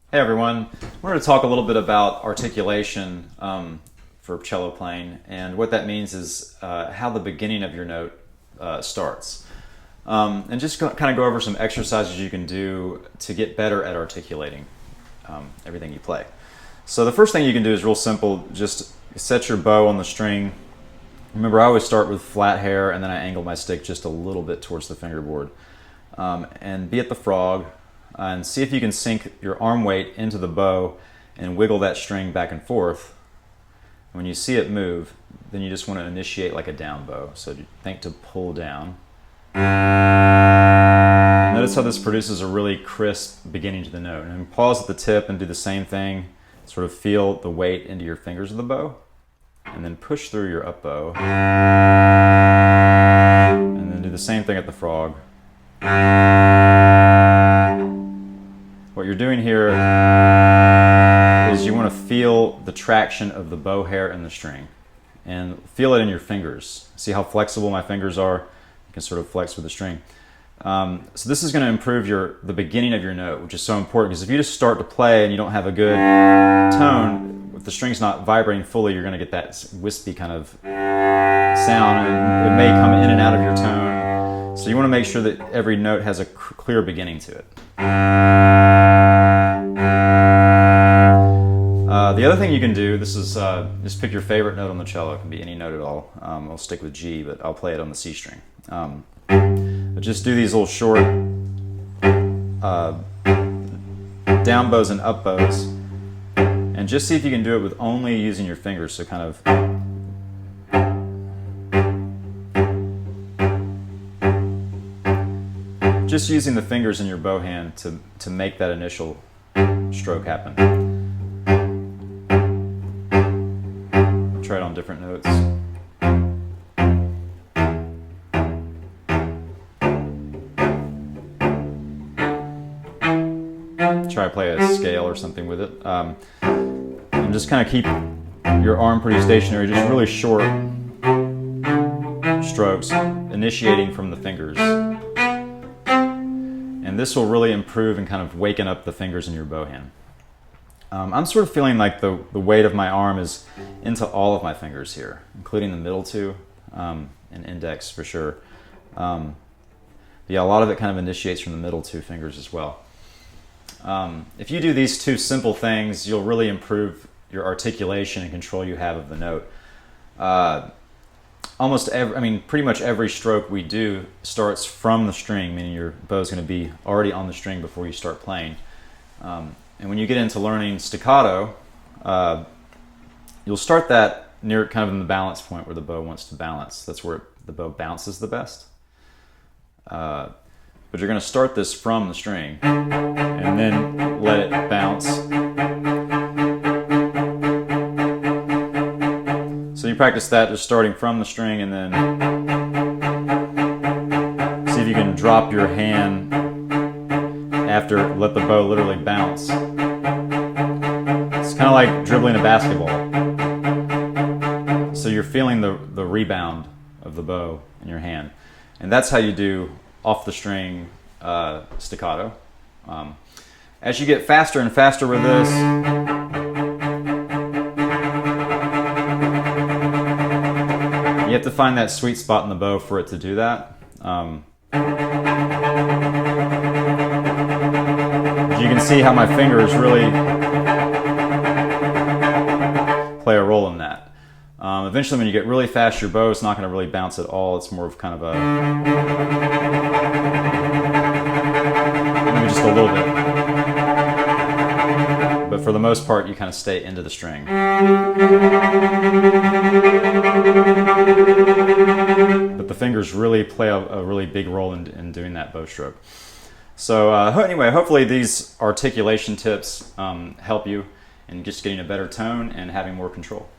Hey everyone, we're going to talk a little bit about articulation for cello playing, and what that means is how the beginning of your note starts. And just kind of go over some exercises you can do to get better at articulating everything you play. So the first thing you can do is real simple, just set your bow on the string. Remember, I always start with flat hair and then I angle my stick just a little bit towards the fingerboard. And be at the frog. And see if you can sink your arm weight into the bow and wiggle that string back and forth. When you see it move, then you just want to initiate like a down bow. So you think to pull down. Notice how this produces a really crisp beginning to the note. And pause at the tip and do the same thing. Sort of feel the weight into your fingers of the bow. And then push through your up bow. And then do the same thing at the frog. What you're doing here is you want to feel the traction of the bow hair and the string, and feel it in your fingers. See how flexible my fingers are? You can sort of flex with the string. So this is going to improve the beginning of your note, which is so important, because if you just start to play and you don't have a good tone, if the string's not vibrating fully, you're going to get that wispy kind of sound, and it may come in and out of your tone. So you want to make sure that every note has a clear beginning to it. The other thing you can do, this is just pick your favorite note on the cello. It can be any note at all. I'll stick with G, but I'll play it on the C string. But just do these little short down bows and up bows, and just see if you can do it with only using your fingers. So kind of just using the fingers in your bow hand to make that initial stroke happen. Try it on different notes. Try to play a scale or something with it. And just kind of keep your arm pretty stationary, just really short strokes, initiating from the fingers. And this will really improve and kind of waken up the fingers in your bow hand. I'm sort of feeling like the weight of my arm is into all of my fingers here, including the middle two and index for sure. Yeah, a lot of it kind of initiates from the middle two fingers as well. If you do these two simple things, you'll really improve your articulation and control you have of the note. Pretty much every stroke we do starts from the string, meaning your bow's going to be already on the string before you start playing. And when you get into learning staccato, you'll start that near kind of in the balance point where the bow wants to balance. That's where the bow bounces the best. But you're going to start this from the string and then let it bounce. So you practice that just starting from the string, and then see if you can drop your hand after, let the bow literally bounce. It's kind of like dribbling a basketball. So you're feeling the rebound of the bow in your hand. And that's how you do off the string staccato. As you get faster and faster with this, you have to find that sweet spot in the bow for it to do that. You can see how my fingers really play a role in that. Eventually, when you get really fast, your bow is not going to really bounce at all. It's more of kind of a, maybe just a little bit. But for the most part, you kind of stay into the string. But the fingers really play a really big role in doing that bow stroke. So anyway, hopefully these articulation tips help you in just getting a better tone and having more control.